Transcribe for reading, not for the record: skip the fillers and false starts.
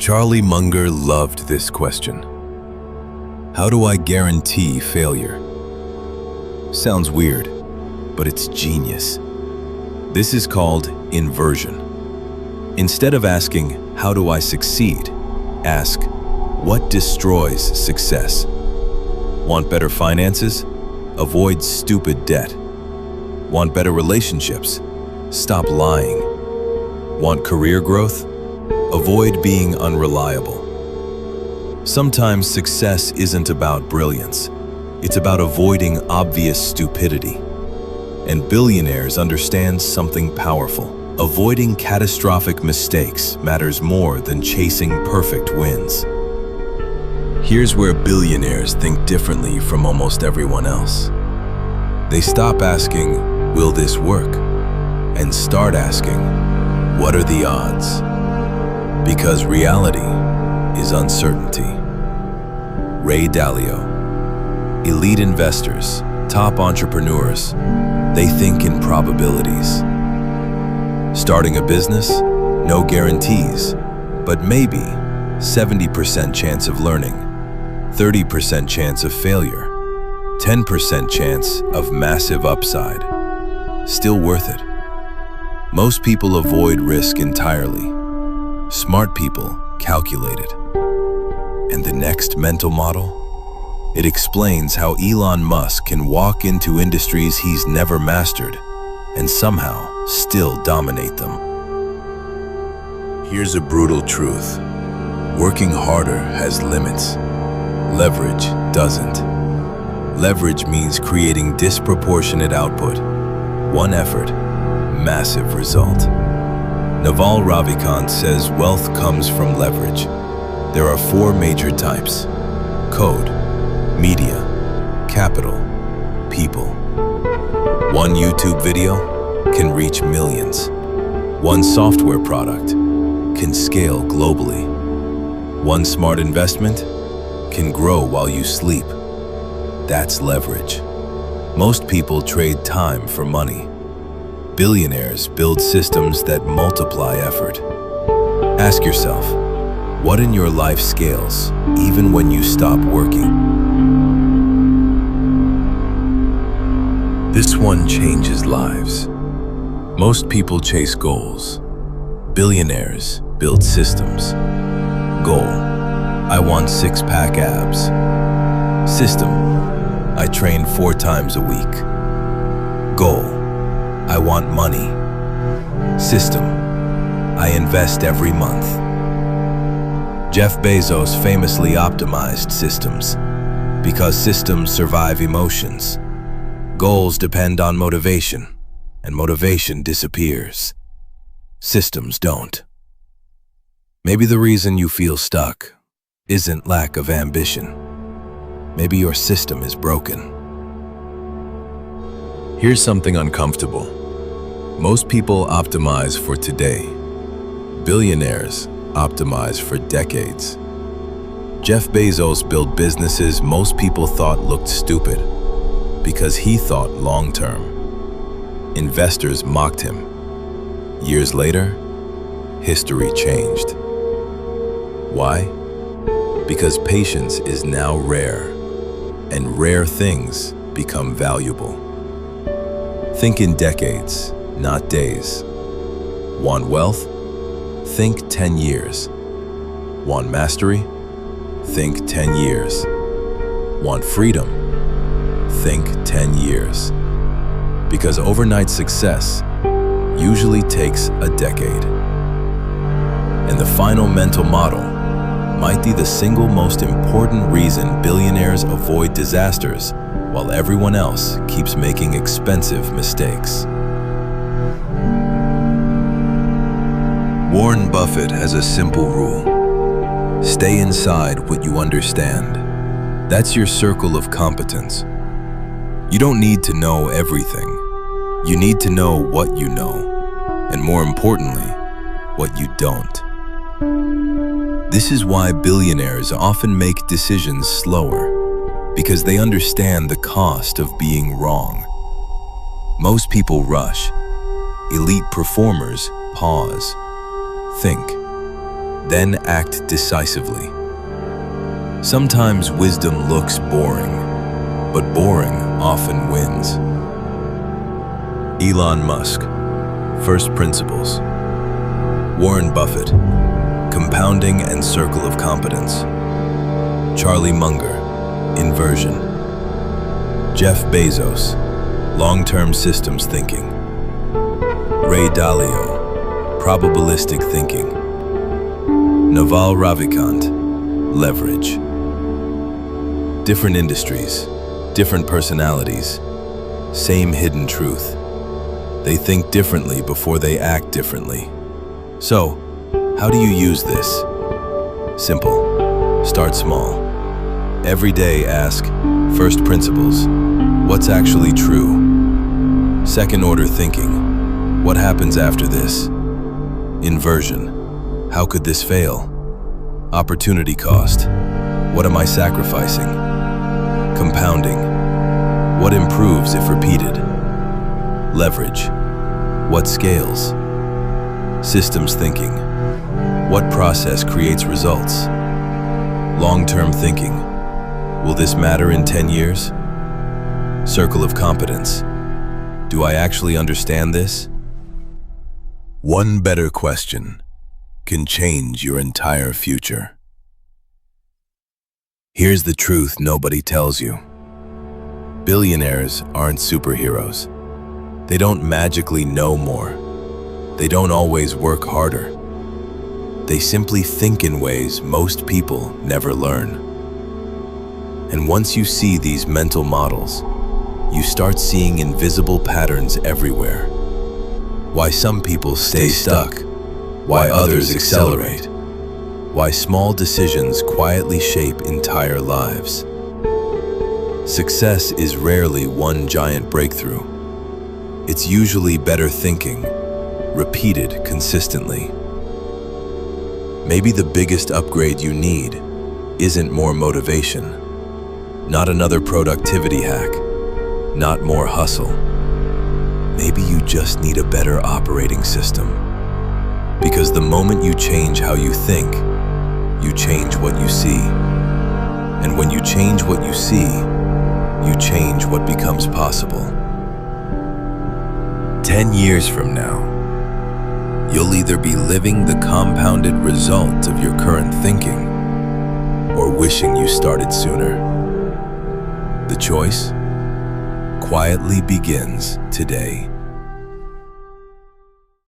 Charlie Munger loved this question. How do I guarantee failure? Sounds weird, but it's genius. This is called inversion. Instead of asking, how do I succeed? Ask, what destroys success? Want better finances? Avoid stupid debt. Want better relationships? Stop lying. Want career growth? Avoid being unreliable. Sometimes success isn't about brilliance. It's about avoiding obvious stupidity. And billionaires understand something powerful. Avoiding catastrophic mistakes matters more than chasing perfect wins. Here's where billionaires think differently from almost everyone else. They stop asking, will this work? And start asking, what are the odds? Because reality is uncertainty. Ray Dalio. Elite investors, top entrepreneurs, they think in probabilities. Starting a business? No guarantees, but maybe 70% chance of learning, 30% chance of failure, 10% chance of massive upside. Still worth it. Most people avoid risk entirely. Smart people calculate it. And the next mental model? It explains how Elon Musk can walk into industries he's never mastered and somehow still dominate them. Here's a brutal truth. Working harder has limits. Leverage doesn't. Leverage means creating disproportionate output. One effort, massive result. Naval Ravikant says wealth comes from leverage. There are 4 major types: code, media, capital, people. One YouTube video can reach millions. One software product can scale globally. One smart investment can grow while you sleep. That's leverage. Most people trade time for money. Billionaires build systems that multiply effort. Ask yourself, what in your life scales even when you stop working? This one changes lives. Most people chase goals. Billionaires build systems. Goal: I want 6-pack abs. System: I train 4 times a week. Goal: I want money. System: I invest every month. Jeff Bezos famously optimized systems because systems survive emotions. Goals depend on motivation, and motivation disappears. Systems don't. Maybe the reason you feel stuck isn't lack of ambition. Maybe your system is broken. Here's something uncomfortable. Most people optimize for today. Billionaires optimize for decades. Jeff Bezos built businesses most people thought looked stupid because he thought long-term. Investors mocked him. Years later, history changed. Why? Because patience is now rare, and rare things become valuable. Think in decades, not days. Want wealth? Think 10 years. Want mastery? Think 10 years. Want freedom? Think 10 years. Because overnight success usually takes a decade. And the final mental model might be the single most important reason billionaires avoid disasters while everyone else keeps making expensive mistakes. Warren Buffett has a simple rule. Stay inside what you understand. That's your circle of competence. You don't need to know everything. You need to know what you know, and more importantly, what you don't. This is why billionaires often make decisions slower, because they understand the cost of being wrong. Most people rush. Elite performers pause, think. then act decisively. Sometimes wisdom looks boring, but boring often wins. Elon Musk, First Principles. Warren Buffett, Compounding and Circle of Competence. Charlie Munger, Inversion. Jeff Bezos, Long-Term Systems Thinking. Ray Dalio, Probabilistic Thinking. Naval Ravikant, Leverage. Different industries, different personalities, same hidden truth. They think differently before they act differently. So, how do you use this? Simple. Start small. Every day ask, first principles, what's actually true? Second order thinking, what happens after this? Inversion, how could this fail? Opportunity cost, what am I sacrificing? Compounding, what improves if repeated? Leverage, what scales? Systems thinking, what process creates results? Long-term thinking, will this matter in 10 years? Circle of competence, do I actually understand this? One better question can change your entire future. Here's the truth nobody tells you. Billionaires aren't superheroes. They don't magically know more. They don't always work harder. They simply think in ways most people never learn. And once you see these mental models, you start seeing invisible patterns everywhere. Why some people stay stuck, why others accelerate, why small decisions quietly shape entire lives. Success is rarely one giant breakthrough. It's usually better thinking, repeated consistently. Maybe the biggest upgrade you need isn't more motivation, not another productivity hack, not more hustle. Maybe you just need a better operating system. Because the moment you change how you think, you change what you see. And when you change what you see, you change what becomes possible. 10 years from now, you'll either be living the compounded result of your current thinking or wishing you started sooner. The choice quietly begins today.